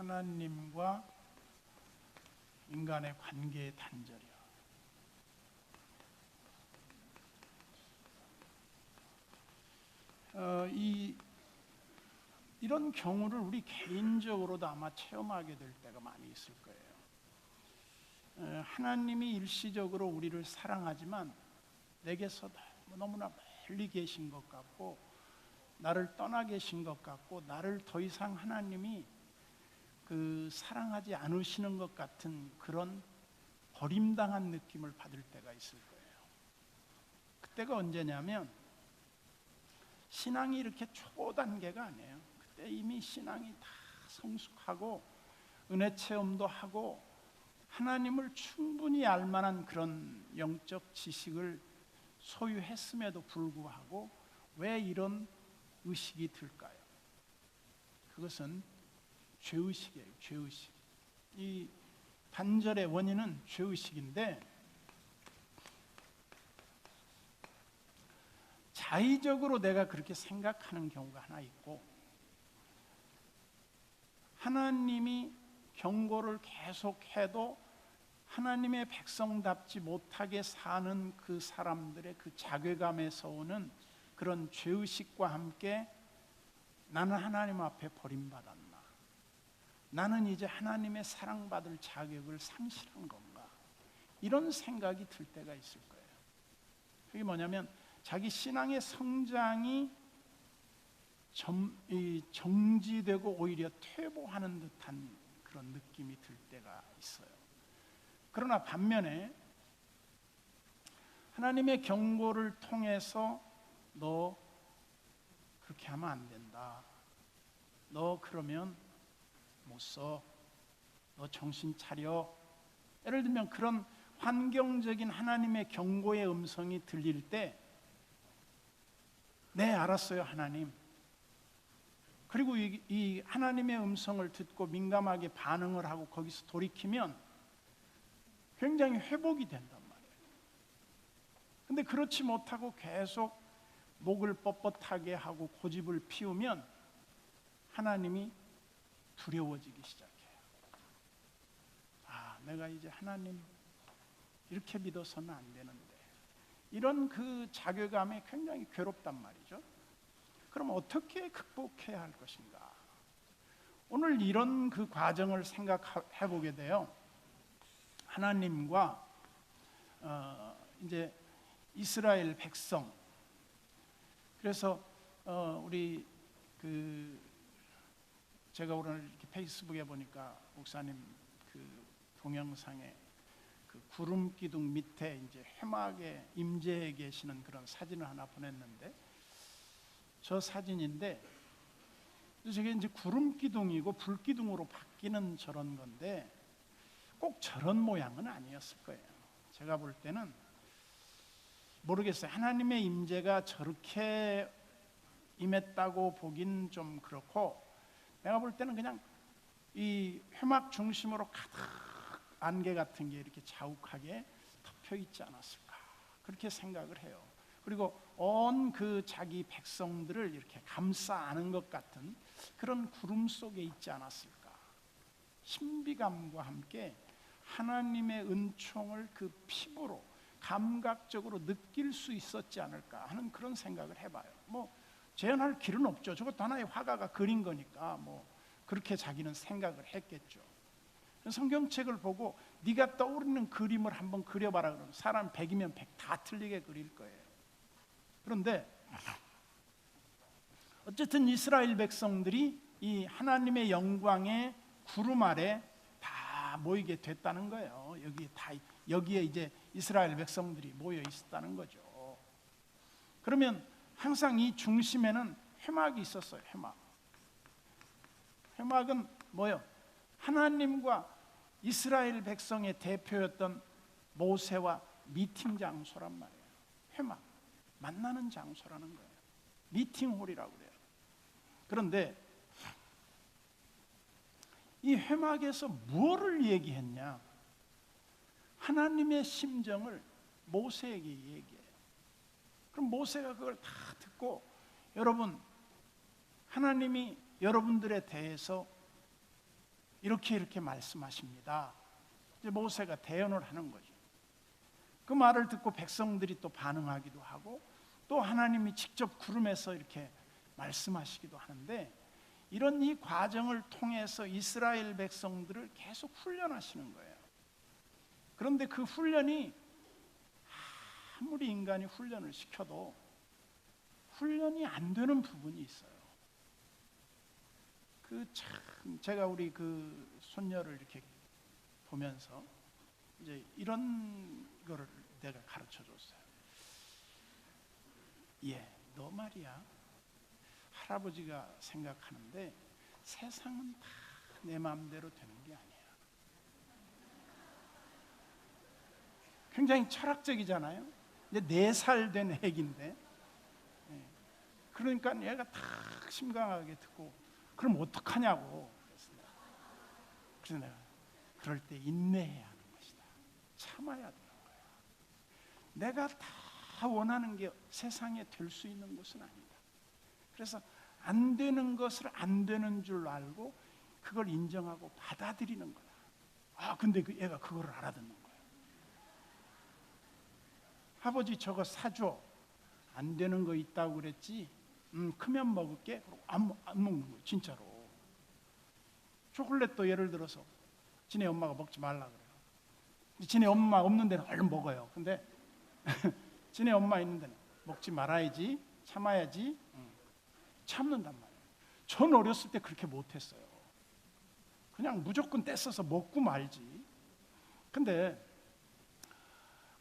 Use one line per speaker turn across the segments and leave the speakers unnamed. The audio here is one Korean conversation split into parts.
하나님과 인간의 관계의 단절이요. 이런 경우를 우리 개인적으로도 아마 체험하게 될 때가 많이 있을 거예요. 하나님이 일시적으로 우리를 사랑하지만 내게서 너무나 멀리 계신 것 같고, 나를 떠나 계신 것 같고, 나를 더 이상 하나님이 사랑하지 않으시는 것 같은 그런 버림당한 느낌을 받을 때가 있을 거예요. 그때가 언제냐면 신앙이 이렇게 초보 단계가 아니에요. 그때 이미 신앙이 다 성숙하고 은혜 체험도 하고 하나님을 충분히 알만한 그런 영적 지식을 소유했음에도 불구하고 왜 이런 의식이 들까요? 그것은 죄의식이에요. 죄의식. 이 단절의 원인은 죄의식인데, 자의적으로 내가 그렇게 생각하는 경우가 하나 있고, 하나님이 경고를 계속해도 하나님의 백성답지 못하게 사는 그 사람들의 그 자괴감에서 오는 그런 죄의식과 함께 나는 하나님 앞에 버림받았나? 나는 이제 하나님의 사랑받을 자격을 상실한 건가? 이런 생각이 들 때가 있을 거예요. 그게 뭐냐면 자기 신앙의 성장이 정지되고 오히려 퇴보하는 듯한 그런 느낌이 들 때가 있어요. 그러나 반면에 하나님의 경고를 통해서 너 그렇게 하면 안 된다. 너 그러면 못 써. 너 정신 차려. 예를 들면 그런 환경적인 하나님의 경고의 음성이 들릴 때, 네, 알았어요, 하나님. 그리고 이 하나님의 음성을 듣고 민감하게 반응을 하고 거기서 돌이키면 굉장히 회복이 된단 말이에요. 근데 그렇지 못하고 계속 목을 뻣뻣하게 하고 고집을 피우면 하나님이 두려워지기 시작해요. 아, 내가 이제 하나님 이렇게 믿어서는 안 되는데, 이런 그 자괴감이 굉장히 괴롭단 말이죠. 그럼 어떻게 극복해야 할 것인가? 오늘 이런 그 과정을 생각해 보게 돼요. 하나님과 이제 이스라엘 백성. 그래서 우리 제가 오늘 이렇게 페이스북에 보니까 목사님 그 동영상에 그 구름 기둥 밑에 이제 회막에 임재해 계시는 그런 사진을 하나 보냈는데, 저 사진인데 저게 이제 구름 기둥이고 불 기둥으로 바뀌는 저런 건데 꼭 저런 모양은 아니었을 거예요. 제가 볼 때는 모르겠어요. 하나님의 임재가 저렇게 임했다고 보긴 좀 그렇고, 내가 볼 때는 그냥 이 회막 중심으로 가득 안개 같은 게 이렇게 자욱하게 덮여 있지 않았을까, 그렇게 생각을 해요. 그리고 온 그 자기 백성들을 이렇게 감싸 안은 것 같은 그런 구름 속에 있지 않았을까. 신비감과 함께 하나님의 은총을 그 피부로 감각적으로 느낄 수 있었지 않을까 하는 그런 생각을 해봐요. 뭐 재현할 길은 없죠. 저것도 하나의 화가가 그린 거니까 뭐 그렇게 자기는 생각을 했겠죠. 성경책을 보고 네가 떠오르는 그림을 한번 그려봐라 그러면 사람 100이면 100 다 틀리게 그릴 거예요. 그런데 어쨌든 이스라엘 백성들이 이 하나님의 영광의 구름 아래 다 모이게 됐다는 거예요. 여기에 이제 이스라엘 백성들이 모여 있었다는 거죠. 그러면 항상 이 중심에는 회막이 있었어요. 회막은 뭐예요? 하나님과 이스라엘 백성의 대표였던 모세와 미팅 장소란 말이에요. 회막, 만나는 장소라는 거예요. 미팅홀이라고 그래요. 그런데 이 회막에서 무엇을 얘기했냐? 하나님의 심정을 모세에게 얘기해요. 그럼 모세가 그걸 다 듣고, 여러분, 하나님이 여러분들에 대해서 이렇게 말씀하십니다. 이제 모세가 대언을 하는 거죠. 그 말을 듣고 백성들이 또 반응하기도 하고 또 하나님이 직접 구름에서 이렇게 말씀하시기도 하는데, 이런 이 과정을 통해서 이스라엘 백성들을 계속 훈련하시는 거예요. 그런데 그 훈련이 아무리 인간이 훈련을 시켜도 훈련이 안 되는 부분이 있어요. 참 제가 우리 그 손녀를 이렇게 보면서 이제 이런 거를 내가 가르쳐 줬어요. 너 말이야, 할아버지가 생각하는데 세상은 다 내 마음대로 되는 게 아니야. 굉장히 철학적이잖아요. 이제 4살 된 애기인데, 그러니까 얘가 딱 심각하게 듣고, 그럼 어떡하냐고. 그래서 내가 그럴 때 인내해야 하는 것이다. 참아야 되는 거야. 내가 다 원하는 게 세상에 될 수 있는 것은 아니다. 그래서 안 되는 것을 안 되는 줄 알고 그걸 인정하고 받아들이는 거야. 근데 얘가 그걸 알아듣는 거야. 아버지 저거 사줘. 안 되는 거 있다고 그랬지. 크면 먹을게. 그러고 안 먹는 거예요. 진짜로. 초콜릿도 예를 들어서 지네 엄마가 먹지 말라 그래요. 지네 엄마 없는 데는 얼른 먹어요. 근데 지네 엄마 있는 데는 먹지 말아야지, 참아야지. 참는단 말이에요. 전 어렸을 때 그렇게 못했어요. 그냥 무조건 떼써서 먹고 말지. 근데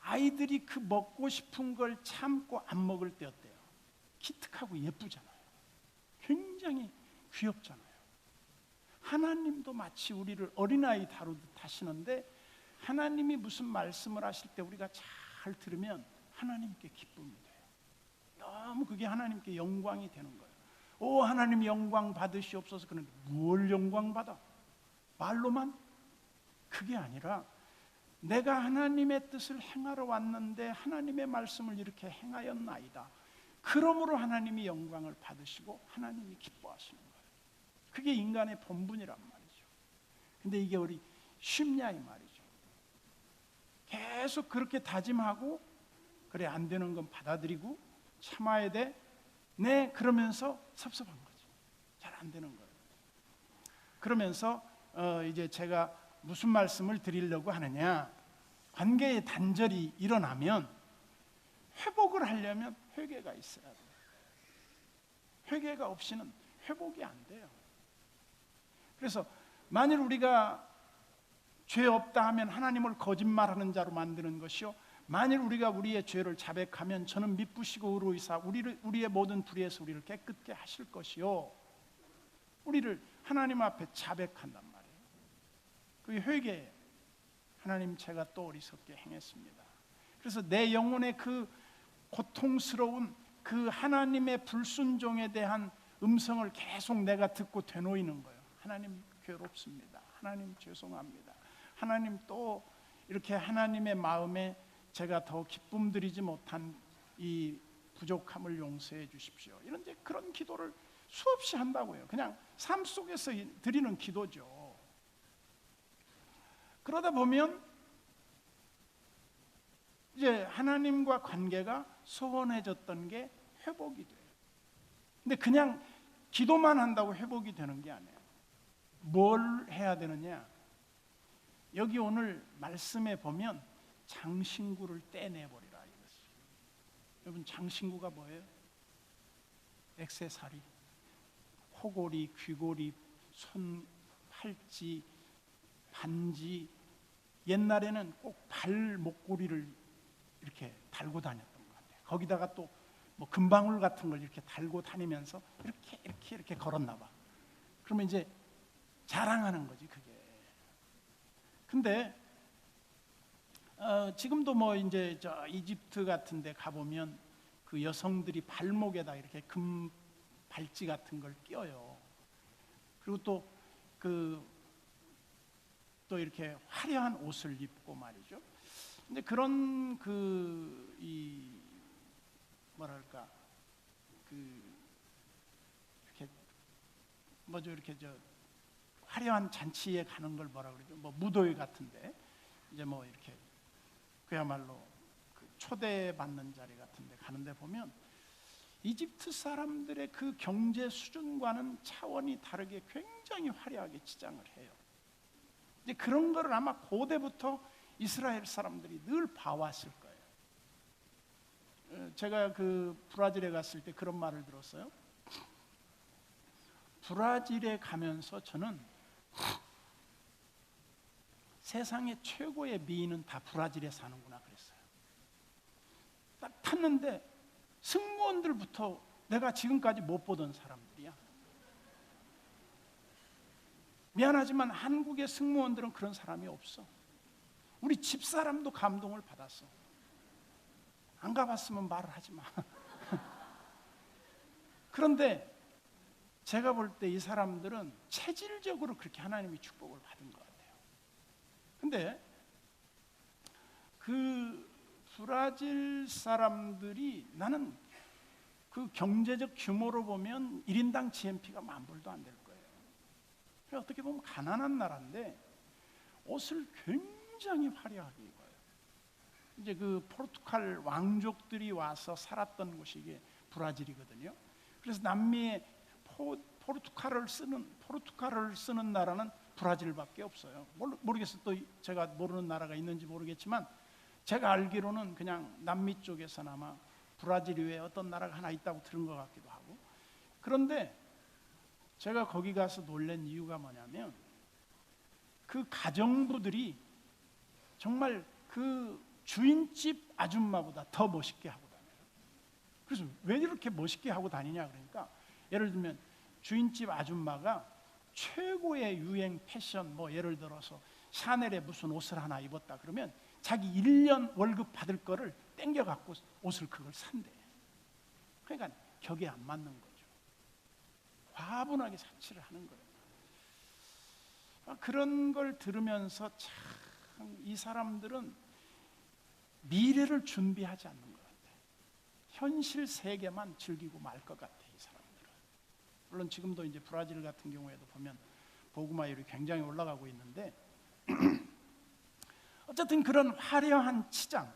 아이들이 그 먹고 싶은 걸 참고 안 먹을 때 어때요? 기특하고 예쁘잖아요. 굉장히 귀엽잖아요. 하나님도 마치 우리를 어린아이 다루듯 하시는데, 하나님이 무슨 말씀을 하실 때 우리가 잘 들으면 하나님께 기쁨이 돼요. 너무 그게 하나님께 영광이 되는 거예요. 하나님 영광 받으시옵소서. 그런데 뭘 영광 받아? 말로만? 그게 아니라 내가 하나님의 뜻을 행하러 왔는데 하나님의 말씀을 이렇게 행하였나이다. 그러므로 하나님이 영광을 받으시고 하나님이 기뻐하시는 거예요. 그게 인간의 본분이란 말이죠. 근데 이게 우리 쉽냐 이 말이죠. 계속 그렇게 다짐하고, 그래 안 되는 건 받아들이고 참아야 돼. 네, 그러면서 섭섭한 거지. 잘 안 되는 거예요. 그러면서 이제 제가 무슨 말씀을 드리려고 하느냐, 관계의 단절이 일어나면 회복을 하려면 회개가 있어야 돼요. 회개가 없이는 회복이 안 돼요. 그래서 만일 우리가 죄 없다 하면 하나님을 거짓말하는 자로 만드는 것이요, 만일 우리가 우리의 죄를 자백하면 저는 미쁘시고 의로이사 우리의 모든 불의에서 우리를 깨끗게 하실 것이요, 우리를 하나님 앞에 자백한단 말이에요. 그게 회개예요. 하나님 제가 또 어리석게 행했습니다. 그래서 내 영혼의 그 고통스러운 그 하나님의 불순종에 대한 음성을 계속 내가 듣고 되놓이는 거예요. 하나님 괴롭습니다. 하나님 죄송합니다. 하나님 또 이렇게 하나님의 마음에 제가 더 기쁨 드리지 못한 이 부족함을 용서해 주십시오. 이런 이제 그런 기도를 수없이 한다고요. 그냥 삶 속에서 드리는 기도죠. 그러다 보면 이제 하나님과 관계가 소원해졌던 게 회복이 돼요. 근데 그냥 기도만 한다고 회복이 되는 게 아니에요. 뭘 해야 되느냐? 여기 오늘 말씀에 보면 장신구를 떼내버리라 이것이. 여러분, 장신구가 뭐예요? 액세서리, 코골이, 귀골이, 손, 팔찌, 반지. 옛날에는 꼭 발 목걸이를 이렇게 달고 다녔던 것 같아요. 거기다가 또 뭐 금방울 같은 걸 이렇게 달고 다니면서 이렇게 걸었나 봐. 그러면 이제 자랑하는 거지 그게. 근데 지금도 뭐 이제 저 이집트 같은 데 가보면 그 여성들이 발목에다 이렇게 금 발찌 같은 걸 껴요. 그리고 또 이렇게 화려한 옷을 입고 말이죠. 근데 그런 이 뭐랄까 이렇게 뭐죠, 이렇게 저 화려한 잔치에 가는 걸 뭐라 그러죠? 뭐 무도회 같은데 이제 뭐 이렇게 그야말로 그 초대받는 자리 같은데 가는데 보면 이집트 사람들의 그 경제 수준과는 차원이 다르게 굉장히 화려하게 치장을 해요. 이제 그런 거를 아마 고대부터 이스라엘 사람들이 늘 봐왔을 거예요. 제가 그 브라질에 갔을 때 그런 말을 들었어요. 브라질에 가면서 저는 세상의 최고의 미인은 다 브라질에 사는구나 그랬어요. 딱 탔는데 승무원들부터 내가 지금까지 못 보던 사람들이야. 미안하지만 한국의 승무원들은 그런 사람이 없어. 우리 집사람도 감동을 받았어. 안 가봤으면 말을 하지 마. 그런데 제가 볼 때 이 사람들은 체질적으로 그렇게 하나님의 축복을 받은 것 같아요. 근데 그 브라질 사람들이 나는 그 경제적 규모로 보면 1인당 GNP가 $10,000도 안 될 거예요. 어떻게 보면 가난한 나라인데 옷을 굉장히 화려하게 입어요. 이제 그 포르투갈 왕족들이 와서 살았던 곳이 이게 브라질이거든요. 그래서 남미에 포르투갈을 쓰는 나라는 브라질밖에 없어요. 모르겠어요. 또 제가 모르는 나라가 있는지 모르겠지만 제가 알기로는 그냥 남미 쪽에서는 아마 브라질 외에 어떤 나라가 하나 있다고 들은 것 같기도 하고. 그런데 제가 거기 가서 놀란 이유가 뭐냐면 그 가정부들이 정말 그 주인집 아줌마보다 더 멋있게 하고 다녀요. 그래서 왜 이렇게 멋있게 하고 다니냐 그러니까 예를 들면 주인집 아줌마가 최고의 유행 패션 뭐 예를 들어서 샤넬의 무슨 옷을 하나 입었다 그러면 자기 1년 월급 받을 거를 땡겨 갖고 옷을 그걸 산대. 그러니까 격에 안 맞는 거죠. 과분하게 사치를 하는 거예요. 그런 걸 들으면서 참 이 사람들은 미래를 준비하지 않는 것 같아요. 현실 세계만 즐기고 말 것 같아요. 이 사람들은. 물론 지금도 이제 브라질 같은 경우에도 보면 보그마율이 굉장히 올라가고 있는데 어쨌든 그런 화려한 치장,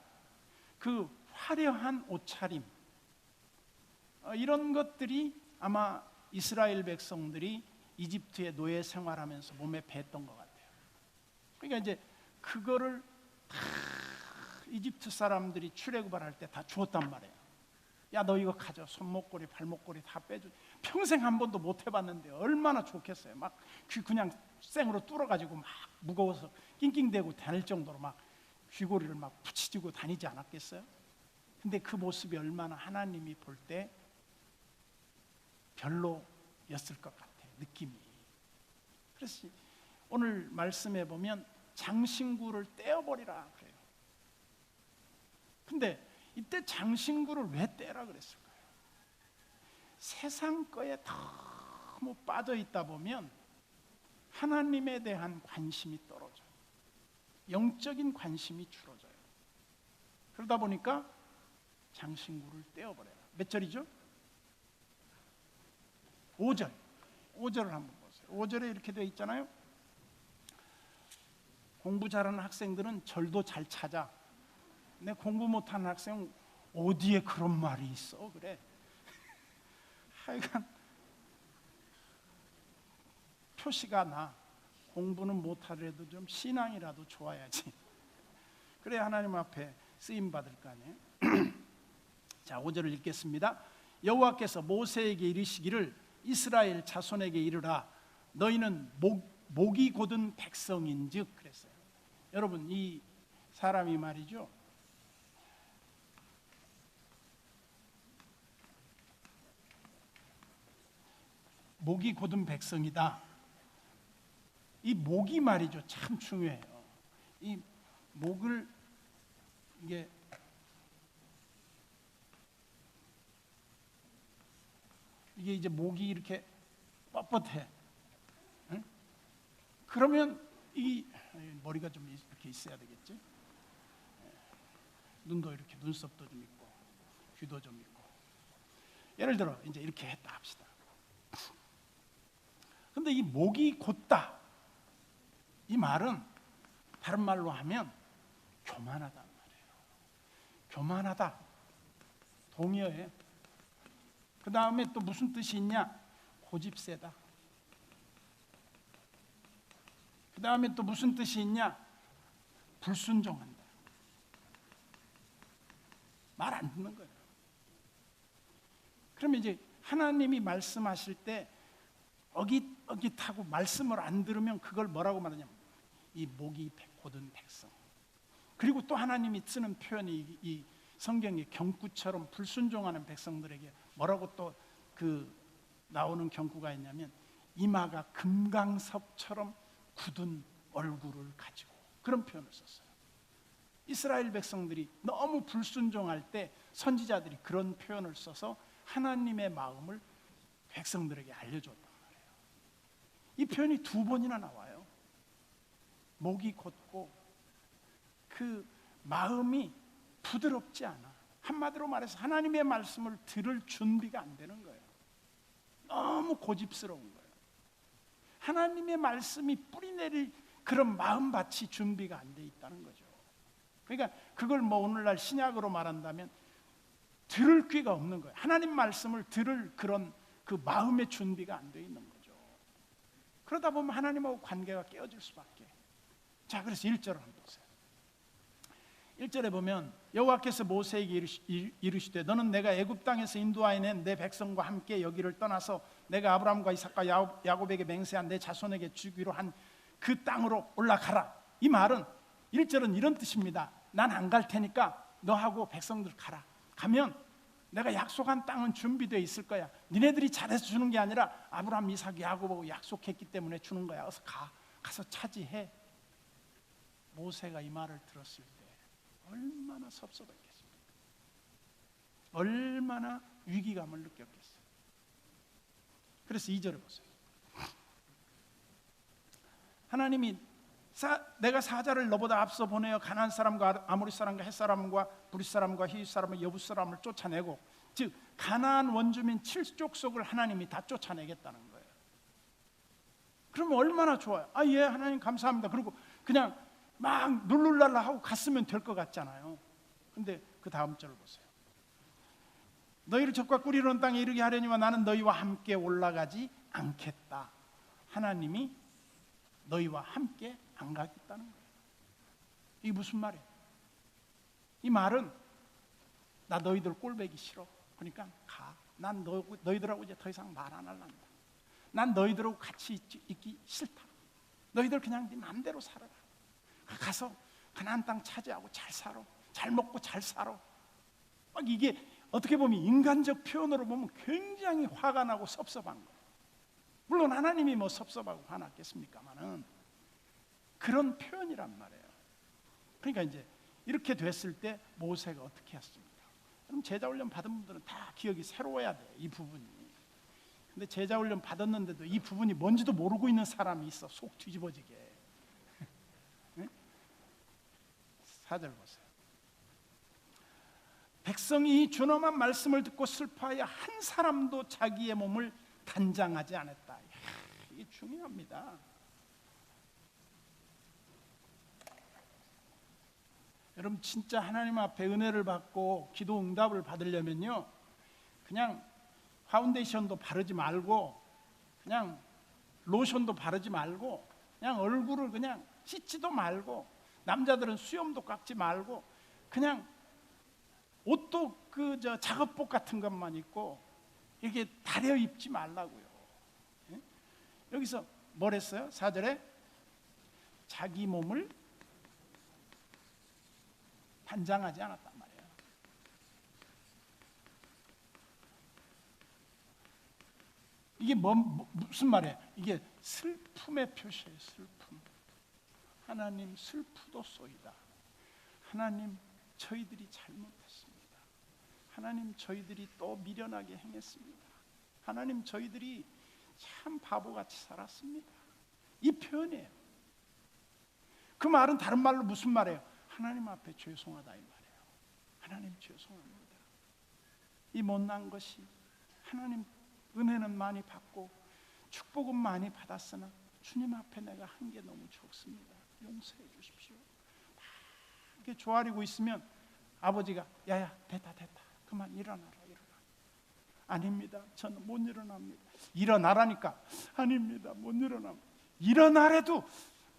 그 화려한 옷차림 이런 것들이 아마 이스라엘 백성들이 이집트의 노예 생활하면서 몸에 뱄던 것 같아요. 그러니까 이제 그거를 다 이집트 사람들이 출애굽을 할 때 다 주었단 말이에요. 야, 너 이거 가져. 손목걸이, 발목걸이 다 빼줘. 평생 한 번도 못 해봤는데 얼마나 좋겠어요. 막 그냥 생으로 뚫어가지고 막 무거워서 낑낑대고 다닐 정도로 막 귀고리를 막 붙이고 다니지 않았겠어요? 근데 그 모습이 얼마나 하나님이 볼 때 별로였을 것 같아요. 느낌이. 그래서 오늘 말씀에 보면 장신구를 떼어버리라 그래요. 근데 이때 장신구를 왜 떼라 그랬을까요? 세상 거에 너무 빠져 있다 보면 하나님에 대한 관심이 떨어져요. 영적인 관심이 줄어져요. 그러다 보니까 장신구를 떼어버려라. 몇 절이죠? 5절. 5절을 한번 보세요. 5절에 이렇게 되어 있잖아요. 공부 잘하는 학생들은 절도 잘 찾아. 근데 공부 못하는 학생은 어디에 그런 말이 있어 그래. 하여간 표시가 나. 공부는 못하더라도 좀 신앙이라도 좋아야지. 그래 하나님 앞에 쓰임 받을 거 아니에요. 자, 5절을 읽겠습니다. 여호와께서 모세에게 이르시기를 이스라엘 자손에게 이르라. 너희는 목이 곧은 백성인즉 그랬어요. 여러분 이 사람이 말이죠. 목이 곧은 백성이다. 이 목이 말이죠. 참 중요해요. 이 목을 이게 이제 목이 이렇게 뻣뻣해. 응? 그러면 이 머리가 좀 이렇게 있어야 되겠지. 눈도 이렇게 눈썹도 좀 있고 귀도 좀 있고. 예를 들어 이제 이렇게 했다 합시다. 근데 이 목이 곧다. 말은 다른 말로 하면 교만하다는 말이에요. 교만하다, 동의어예요. 그 다음에 또 무슨 뜻이 있냐? 고집세다. 그 다음에 또 무슨 뜻이 있냐? 불순종한다. 말 안 듣는 거예요. 그러면 이제 하나님이 말씀하실 때 어깃어깃하고 말씀을 안 들으면 그걸 뭐라고 말하냐면 이 목이 곧은 백성. 그리고 또 하나님이 쓰는 표현이 이 성경의 경구처럼 불순종하는 백성들에게 뭐라고 또 그 나오는 경구가 있냐면 이마가 금강석처럼 굳은 얼굴을 가지고, 그런 표현을 썼어요. 이스라엘 백성들이 너무 불순종할 때 선지자들이 그런 표현을 써서 하나님의 마음을 백성들에게 알려줬단 말이에요. 이 표현이 2번이나 나와요. 목이 곧고 그 마음이 부드럽지 않아. 한마디로 말해서 하나님의 말씀을 들을 준비가 안 되는 거예요. 너무 고집스러운 거예요. 하나님의 말씀이 뿌리내릴 그런 마음밭이 준비가 안 돼 있다는 거죠. 그러니까 그걸 뭐 오늘날 신약으로 말한다면 들을 귀가 없는 거예요. 하나님 말씀을 들을 그런 그 마음의 준비가 안 돼 있는 거죠. 그러다 보면 하나님하고 관계가 깨어질 수밖에. 자, 그래서 1절을 한번 보세요. 1절에 보면 여호와께서 모세에게 이르시되 너는 내가 애굽 땅에서 인도하여 낸 내 백성과 함께 여기를 떠나서 내가 아브라함과 이삭과 야곱에게 맹세한 내 자손에게 주기로 한 그 땅으로 올라가라. 이 말은 1절은 이런 뜻입니다. 난 안 갈 테니까 너하고 백성들 가라. 가면 내가 약속한 땅은 준비되어 있을 거야. 니네들이 잘해서 주는 게 아니라 아브라함, 이삭, 야곱하고 약속했기 때문에 주는 거야. 어서 가서 차지해. 모세가 이 말을 들었을 때 얼마나 섭섭했겠습니까? 얼마나 위기감을 느꼈겠어요. 그래서 2절을 보세요. 하나님이 내가 사자를 너보다 앞서 보내어 가나안 사람과 아모리 사람과 헷 사람과 브릿 사람과 히윗 사람과 여붓 사람을 쫓아내고, 즉 가나안 원주민 7족속을 하나님이 다 쫓아내겠다는 거예요. 그러면 얼마나 좋아요. 아, 예, 하나님 감사합니다. 그리고 그냥 막 룰룰랄라 하고 갔으면 될 것 같잖아요. 근데 그 다음 절을 보세요. 너희를 적과 꿀이 흐르는 땅에 이르게 하려니와 나는 너희와 함께 올라가지 않겠다. 하나님이 너희와 함께 안 가겠다는 거예요. 이게 무슨 말이에요? 이 말은 나 너희들 꼴보기 싫어. 그러니까 가. 난 너희들하고 이제 더 이상 말 안 할란다. 난 너희들하고 같이 있기 싫다. 너희들 그냥 네 마음대로 살아라. 가서 가나안 땅 차지하고 잘 살아. 잘 먹고 잘 살아. 막 이게 어떻게 보면 인간적 표현으로 보면 굉장히 화가 나고 섭섭한 거예요. 물론 하나님이 뭐 섭섭하고 화났겠습니까마는 그런 표현이란 말이에요. 그러니까 이제 이렇게 됐을 때 모세가 어떻게 했습니까? 그럼 제자 훈련 받은 분들은 다 기억이 새로워야 돼요. 이 부분이. 근데 제자 훈련 받았는데도 이 부분이 뭔지도 모르고 있는 사람이 있어. 속 뒤집어지게. 4절 보세요. 백성이 준엄한 말씀을 듣고 슬퍼하여 한 사람도 자기의 몸을 단장하지 않았다. 이게 중요합니다. 여러분 진짜 하나님 앞에 은혜를 받고 기도 응답을 받으려면요, 그냥 파운데이션도 바르지 말고 그냥 로션도 바르지 말고 그냥 얼굴을 그냥 씻지도 말고, 남자들은 수염도 깎지 말고 그냥 옷도 그 작업복 같은 것만 입고 이렇게 다려 입지 말라고요. 예? 여기서 뭘 했어요? 4절에 자기 몸을 단장하지 않았단 말이에요. 이게 무슨 말이에요? 이게 슬픔의 표시예요. 슬픔. 하나님 슬프도소이다. 하나님 저희들이 잘못했습니다. 하나님 저희들이 또 미련하게 행했습니다. 하나님 저희들이 참 바보같이 살았습니다. 이 표현이에요. 그 말은 다른 말로 무슨 말이에요? 하나님 앞에 죄송하다 이 말이에요. 하나님 죄송합니다. 이 못난 것이, 하나님 은혜는 많이 받고 축복은 많이 받았으나 주님 앞에 내가 한 게 너무 적습니다. 용서해 주십시오. 막 이렇게 조아리고 있으면 아버지가 야야 됐다 그만 일어나라. 아닙니다. 저는 못 일어납니다. 일어나라니까. 아닙니다. 못 일어납니다. 일어나래도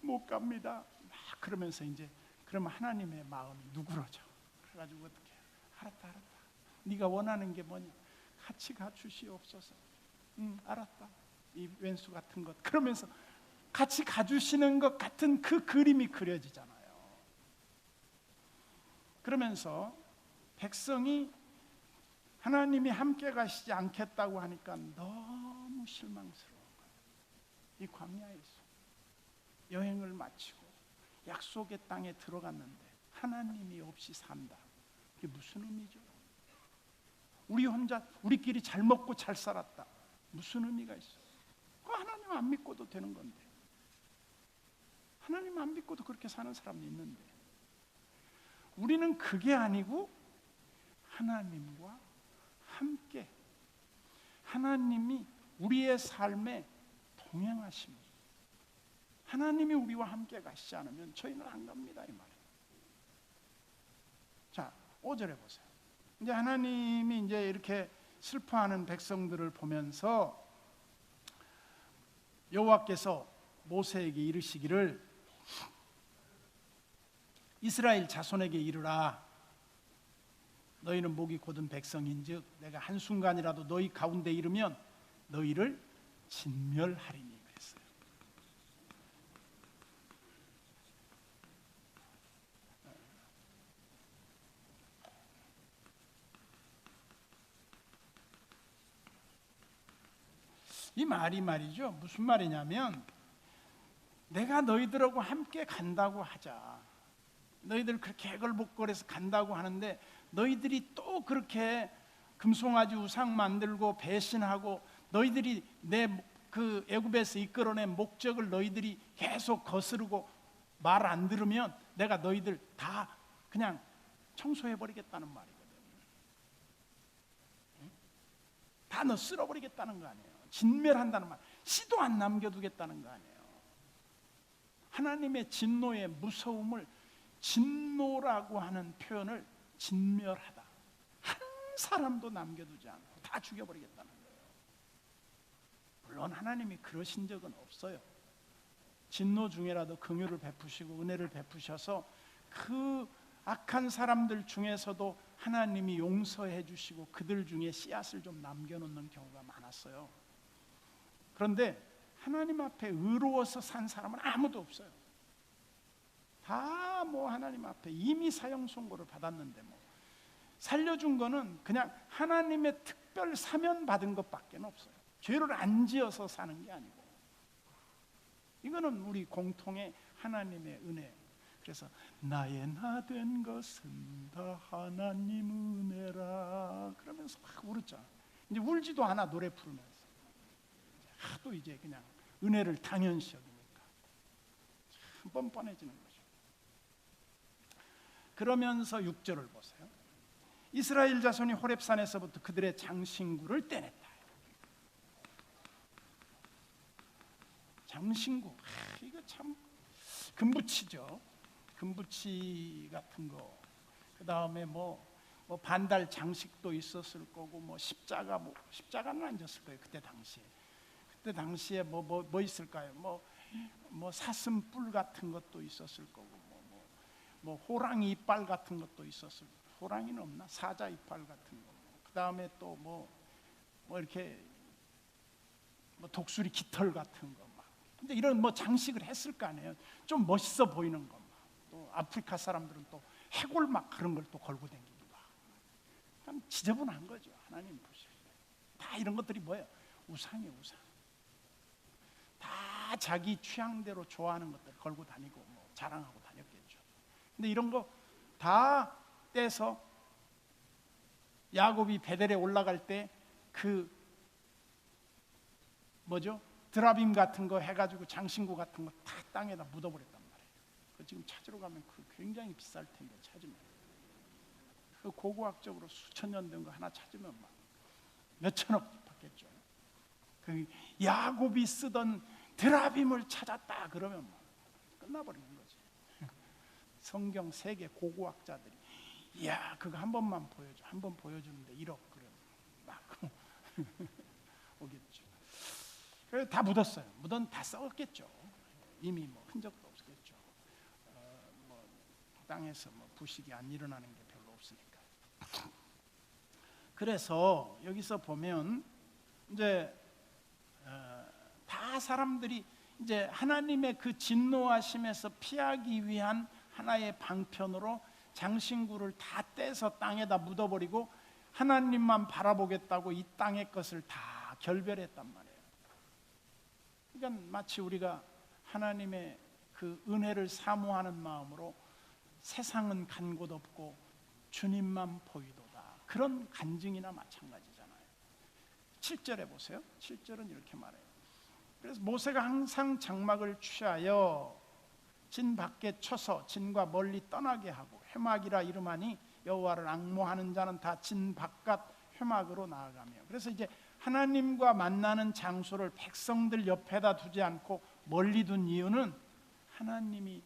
못 갑니다. 막 그러면서 이제 그러면 하나님의 마음이 누그러져. 그래가지고 어떻게 해요? 알았다. 네가 원하는 게 뭐냐? 같이 가주시옵소서. 알았다. 이 왼수 같은 것. 그러면서 같이 가주시는 것 같은 그 그림이 그려지잖아요. 그러면서 백성이 하나님이 함께 가시지 않겠다고 하니까 너무 실망스러운 거예요. 이 광야에서 여행을 마치고 약속의 땅에 들어갔는데 하나님이 없이 산다. 이게 무슨 의미죠? 우리 혼자 우리끼리 잘 먹고 잘 살았다. 무슨 의미가 있어요? 하나님 안 믿고도 되는 건데. 하나님 안 믿고도 그렇게 사는 사람이 있는데. 우리는 그게 아니고 하나님과 함께 하나님이 우리의 삶에 동행하십니다. 하나님이 우리와 함께 가시지 않으면 저희는 안 갑니다 이 말이에요. 자, 5절에 보세요. 이제 하나님이 이제 이렇게 슬퍼하는 백성들을 보면서 여호와께서 모세에게 이르시기를 이스라엘 자손에게 이르라. 너희는 목이 곧은 백성인즉 내가 한순간이라도 너희 가운데 이르면 너희를 진멸하리니 그랬어요. 이 말이 말이죠. 무슨 말이냐면 내가 너희들하고 함께 간다고 하자. 너희들 그렇게 해걸복걸해서 간다고 하는데 너희들이 또 그렇게 금송아지 우상 만들고 배신하고 너희들이 내 그 애굽에서 이끌어낸 목적을 너희들이 계속 거스르고 말 안 들으면 내가 너희들 다 그냥 청소해버리겠다는 말이거든. 다 너 쓸어버리겠다는 거 아니에요. 진멸한다는 말. 씨도 안 남겨두겠다는 거 아니에요. 하나님의 진노의 무서움을 진노라고 하는 표현을 진멸하다. 한 사람도 남겨두지 않고 다 죽여버리겠다는 거예요. 물론 하나님이 그러신 적은 없어요. 진노 중에라도 긍휼을 베푸시고 은혜를 베푸셔서 그 악한 사람들 중에서도 하나님이 용서해 주시고 그들 중에 씨앗을 좀 남겨놓는 경우가 많았어요. 그런데 하나님 앞에 의로워서 산 사람은 아무도 없어요. 다 뭐 하나님 앞에 이미 사형 선고를 받았는데 뭐 살려준 거는 그냥 하나님의 특별 사면 받은 것밖에 없어요. 죄를 안 지어서 사는 게 아니고 이거는 우리 공통의 하나님의 은혜. 그래서 나의 나 된 것은 다 하나님 은혜라 그러면서 막 울었잖아. 이제 울지도 않아. 노래 부르면서 하도 이제 그냥 은혜를 당연시 여기니까 참 뻔뻔해지는 거죠. 그러면서 6절을 보세요. 이스라엘 자손이 호렙산에서부터 그들의 장신구를 떼냈다. 장신구, 이거 참 금부치죠. 금부치 같은 거. 그 다음에 뭐 반달 장식도 있었을 거고, 뭐 십자가는 안 졌을 거예요. 그때 당시에 뭐 있을까요? 뭐 사슴뿔 같은 것도 있었을 거고, 뭐 호랑이 이빨 같은 것도 있었을 거고, 호랑이는 없나? 사자 이빨 같은 거. 그 다음에 또 뭐 이렇게 뭐 독수리 깃털 같은 거 막. 근데 이런 뭐 장식을 했을 거 아니에요. 좀 멋있어 보이는 거. 또 아프리카 사람들은 또 해골 막 그런 걸 또 걸고 다니기도 하고. 참 지저분한 거죠. 하나님 보실 때. 다 이런 것들이 뭐예요? 우상이에요, 우상. 다 자기 취향대로 좋아하는 것들 걸고 다니고 뭐 자랑하고 다녔겠죠. 근데 이런 거 다 떼서 야곱이 베델에 올라갈 때 그 뭐죠? 드라빔 같은 거 해가지고 장신구 같은 거 다 땅에다 묻어버렸단 말이에요. 그 지금 찾으러 가면 그 굉장히 비쌀 텐데 찾으면 그 고고학적으로 수천 년 된 거 하나 찾으면 막 몇천억 받겠죠. 그 야곱이 쓰던 드라빔을 찾았다 그러면 뭐 끝나버리는 거지. 성경 세계 고고학자들이 이야 그거 한 번만 보여줘, 한 번 보여주는데 1억 그러면 막 오겠죠. 그래서 다 묻었어요. 묻은 다 썩었겠죠. 이미 뭐 흔적도 없겠죠. 뭐 땅에서 뭐 부식이 안 일어나는 게 별로 없으니까. 그래서 여기서 보면 이제 다 사람들이 이제 하나님의 그 진노하심에서 피하기 위한 하나의 방편으로 장신구를 다 떼서 땅에다 묻어버리고 하나님만 바라보겠다고 이 땅의 것을 다 결별했단 말이에요. 그러니까 마치 우리가 하나님의 그 은혜를 사모하는 마음으로 세상은 간 곳 없고 주님만 보이도다, 그런 간증이나 마찬가지잖아요. 7절에 보세요. 7절은 이렇게 말해요. 그래서 모세가 항상 장막을 취하여 진 밖에 쳐서 진과 멀리 떠나게 하고 회막이라 이름하니 여호와를 앙모하는 자는 다 진 바깥 회막으로 나아가며. 그래서 이제 하나님과 만나는 장소를 백성들 옆에다 두지 않고 멀리 둔 이유는 하나님이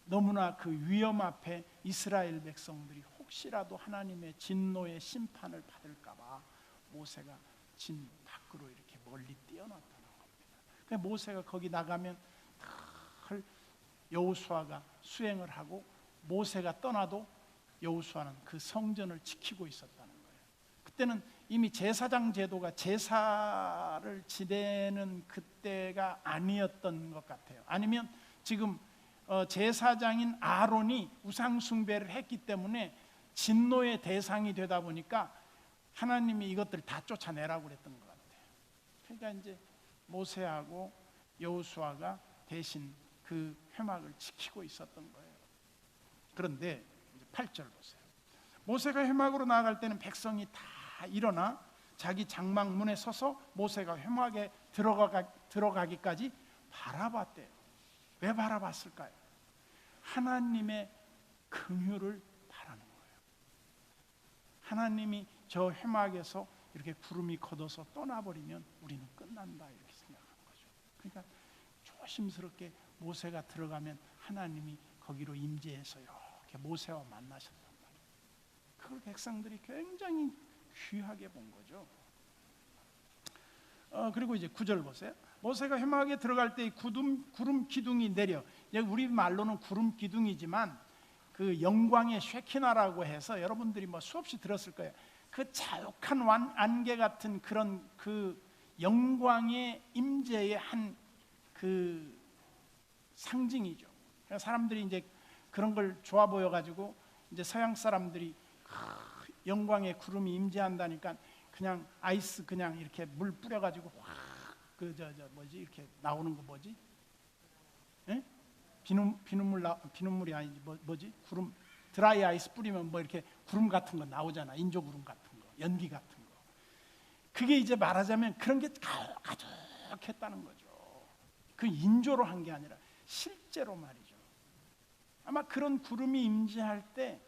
너무나 그 위험 앞에 이스라엘 백성들이 혹시라도 하나님의 진노의 심판을 받을까 봐 모세가 진 밖으로 이렇게 멀리 뛰어났다는 겁니다. 그러니까 모세가 거기 나가면 늘 여호수아가 수행을 하고 모세가 떠나도 여호수아는 그 성전을 지키고 있었다는 거예요. 그때는 이미 제사장 제도가 제사를 지내는 그때가 아니었던 것 같아요. 아니면 지금 제사장인 아론이 우상 숭배를 했기 때문에 진노의 대상이 되다 보니까 하나님이 이것들 다 쫓아내라고 그랬던 것 같아요. 그러니까 이제 모세하고 여호수아가 대신 그 회막을 지키고 있었던 거예요. 그런데 이제 8절 보세요. 모세가 회막으로 나아갈 때는 백성이 다 일어나 자기 장막 문에 서서 모세가 회막에 들어가기까지 바라봤대요. 왜 바라봤을까요? 하나님의 긍휼을 바라는 거예요. 하나님이 저 회막에서 이렇게 구름이 걷어서 떠나버리면 우리는 끝난다 이렇게 생각한 거죠. 그러니까 조심스럽게 모세가 들어가면 하나님이 거기로 임재해서 이렇게 모세와 만나셨단 말이에요. 그걸 백성들이 굉장히 귀하게 본 거죠. 그리고 이제 9절 보세요. 모세가 회막에 들어갈 때 구름 기둥이 내려, 우리 말로는 구름 기둥이지만 그 영광의 쉐키나라고 해서 여러분들이 뭐 수없이 들었을 거예요. 그 자욱한 안개 같은 그런 그 영광의 임재의 한 그 상징이죠. 사람들이 이제 그런 걸 좋아 보여 가지고 이제 서양 사람들이 영광의 구름이 임재한다니까 그냥 아이스 그냥 이렇게 물 뿌려 가지고 확 그 뭐지 이렇게 나오는 거 뭐지? 예? 비눗물이 아니지 뭐지? 구름 드라이 아이스 뿌리면 뭐 이렇게 구름 같은 거 나오잖아. 인조 구름 같은 거, 연기 같은 거. 그게 이제 말하자면 그런 게 가득했다는 거죠. 그 인조로 한 게 아니라 실제로 말이죠. 아마 그런 구름이 임재할 때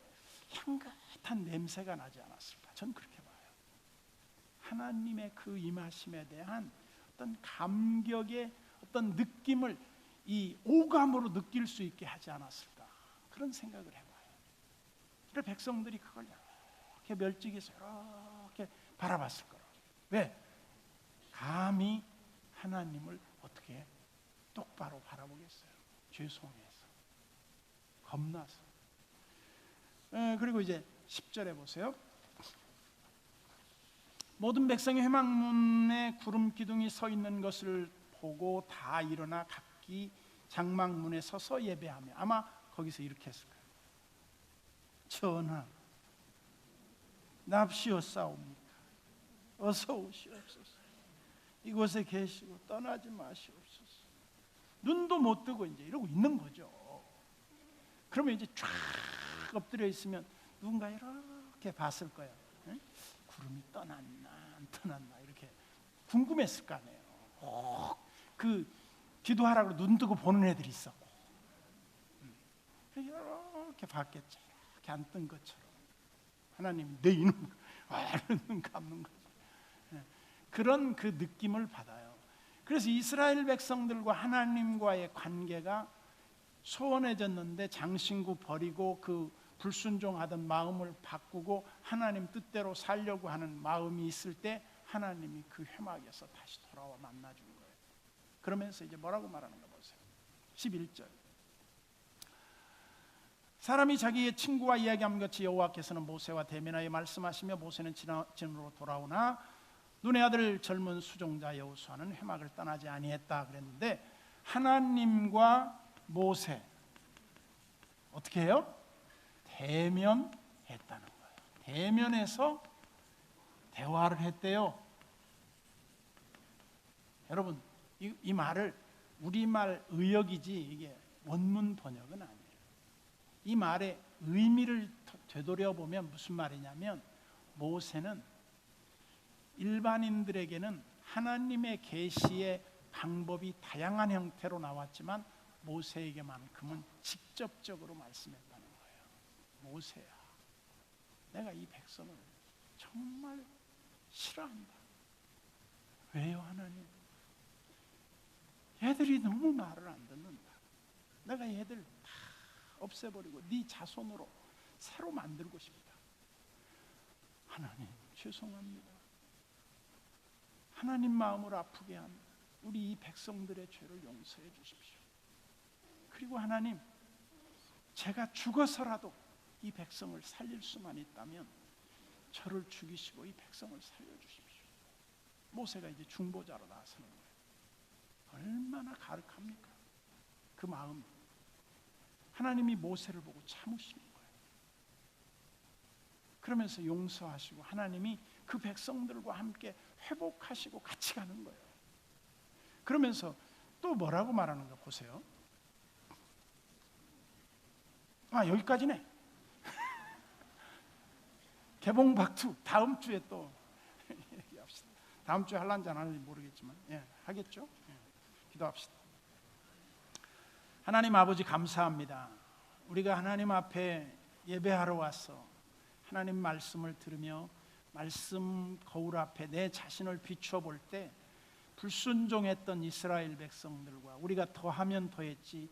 향긋한 냄새가 나지 않았을까? 전 그렇게 봐요. 하나님의 그 임하심에 대한 어떤 감격의 어떤 느낌을 이 오감으로 느낄 수 있게 하지 않았을까? 그런 생각을 해봐요. 그래서 백성들이 그걸 이렇게 멸찍이서 이렇게 바라봤을 거라고. 왜? 감히 하나님을 어떻게 똑바로 바라보겠어요? 죄송해서, 겁나서. 그리고 이제 10절에 보세요. 모든 백성이 회막문에 구름 기둥이 서 있는 것을 보고 다 일어나 각기 장막문에 서서 예배하며. 아마 거기서 이렇게 했을 거예요. 전하, 납시오사옵니까? 어서 오시옵소서. 이곳에 계시고 떠나지 마시옵소서. 눈도 못 뜨고 이제 이러고 있는 거죠. 그러면 이제 쫙 엎드려 있으면 누군가 이렇게 봤을 거예요. 응? 구름이 떠났나 안 떠났나 이렇게 궁금했을 거 아니에요. 그 기도하라고 눈 뜨고 보는 애들이 있었고, 이렇게 봤겠죠. 이렇게 안 뜬 것처럼 하나님 내 이놈 눈 감는 거죠. 그런 그 느낌을 받아요. 그래서 이스라엘 백성들과 하나님과의 관계가 소원해졌는데 장신구 버리고 그 불순종하던 마음을 바꾸고 하나님 뜻대로 살려고 하는 마음이 있을 때 하나님이 그 회막에서 다시 돌아와 만나준 거예요. 그러면서 이제 뭐라고 말하는 거 보세요. 11절. 사람이 자기의 친구와 이야기함 같이 여호와께서는 모세와 대면하여 말씀하시며 모세는 진으로 돌아오나 눈의 아들 젊은 수종자 여호수아는 회막을 떠나지 아니했다 그랬는데, 하나님과 모세 어떻게 해요? 대면했다는 거예요. 대면해서 대화를 했대요. 여러분, 이 말을 우리말 의역이지 이게 원문 번역은 아니에요. 이 말의 의미를 되돌려보면 무슨 말이냐면, 모세는 일반인들에게는 하나님의 계시의 방법이 다양한 형태로 나왔지만 모세에게만큼은 직접적으로 말씀했다는 거예요. 모세야, 내가 이 백성을 정말 싫어한다. 왜요, 하나님? 얘들이 너무 말을 안 듣는다. 내가 얘들 다 없애버리고 네 자손으로 새로 만들고 싶다. 하나님, 죄송합니다. 하나님 마음을 아프게 한 우리 이 백성들의 죄를 용서해 주십시오. 그리고 하나님, 제가 죽어서라도 이 백성을 살릴 수만 있다면 저를 죽이시고 이 백성을 살려주십시오. 모세가 이제 중보자로 나서는 거예요. 얼마나 가득합니까? 그 마음이. 하나님이 모세를 보고 참으시는 거예요. 그러면서 용서하시고 하나님이 그 백성들과 함께 회복하시고 같이 가는 거예요. 그러면서 또 뭐라고 말하는가 보세요. 여기까지네. 개봉 박투 다음 주에 또 얘기합시다. 다음 주에 할란지 안 할지 모르겠지만 하겠죠. 기도합시다. 하나님 아버지, 감사합니다. 우리가 하나님 앞에 예배하러 와서 하나님 말씀을 들으며 말씀 거울 앞에 내 자신을 비추어 볼 때 불순종했던 이스라엘 백성들과 우리가 더하면 더했지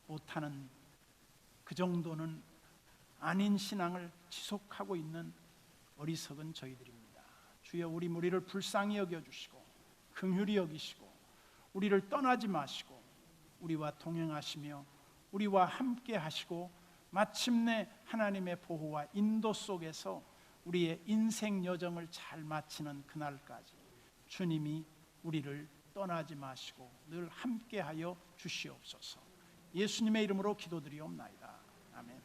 못하는 그 정도는 아닌 신앙을 지속하고 있는 어리석은 저희들입니다. 주여, 우리 무리를 불쌍히 여겨주시고 긍휼히 여기시고 우리를 떠나지 마시고 우리와 동행하시며 우리와 함께 하시고 마침내 하나님의 보호와 인도 속에서 우리의 인생 여정을 잘 마치는 그날까지 주님이 우리를 떠나지 마시고 늘 함께하여 주시옵소서. 예수님의 이름으로 기도드리옵나이다. 아멘.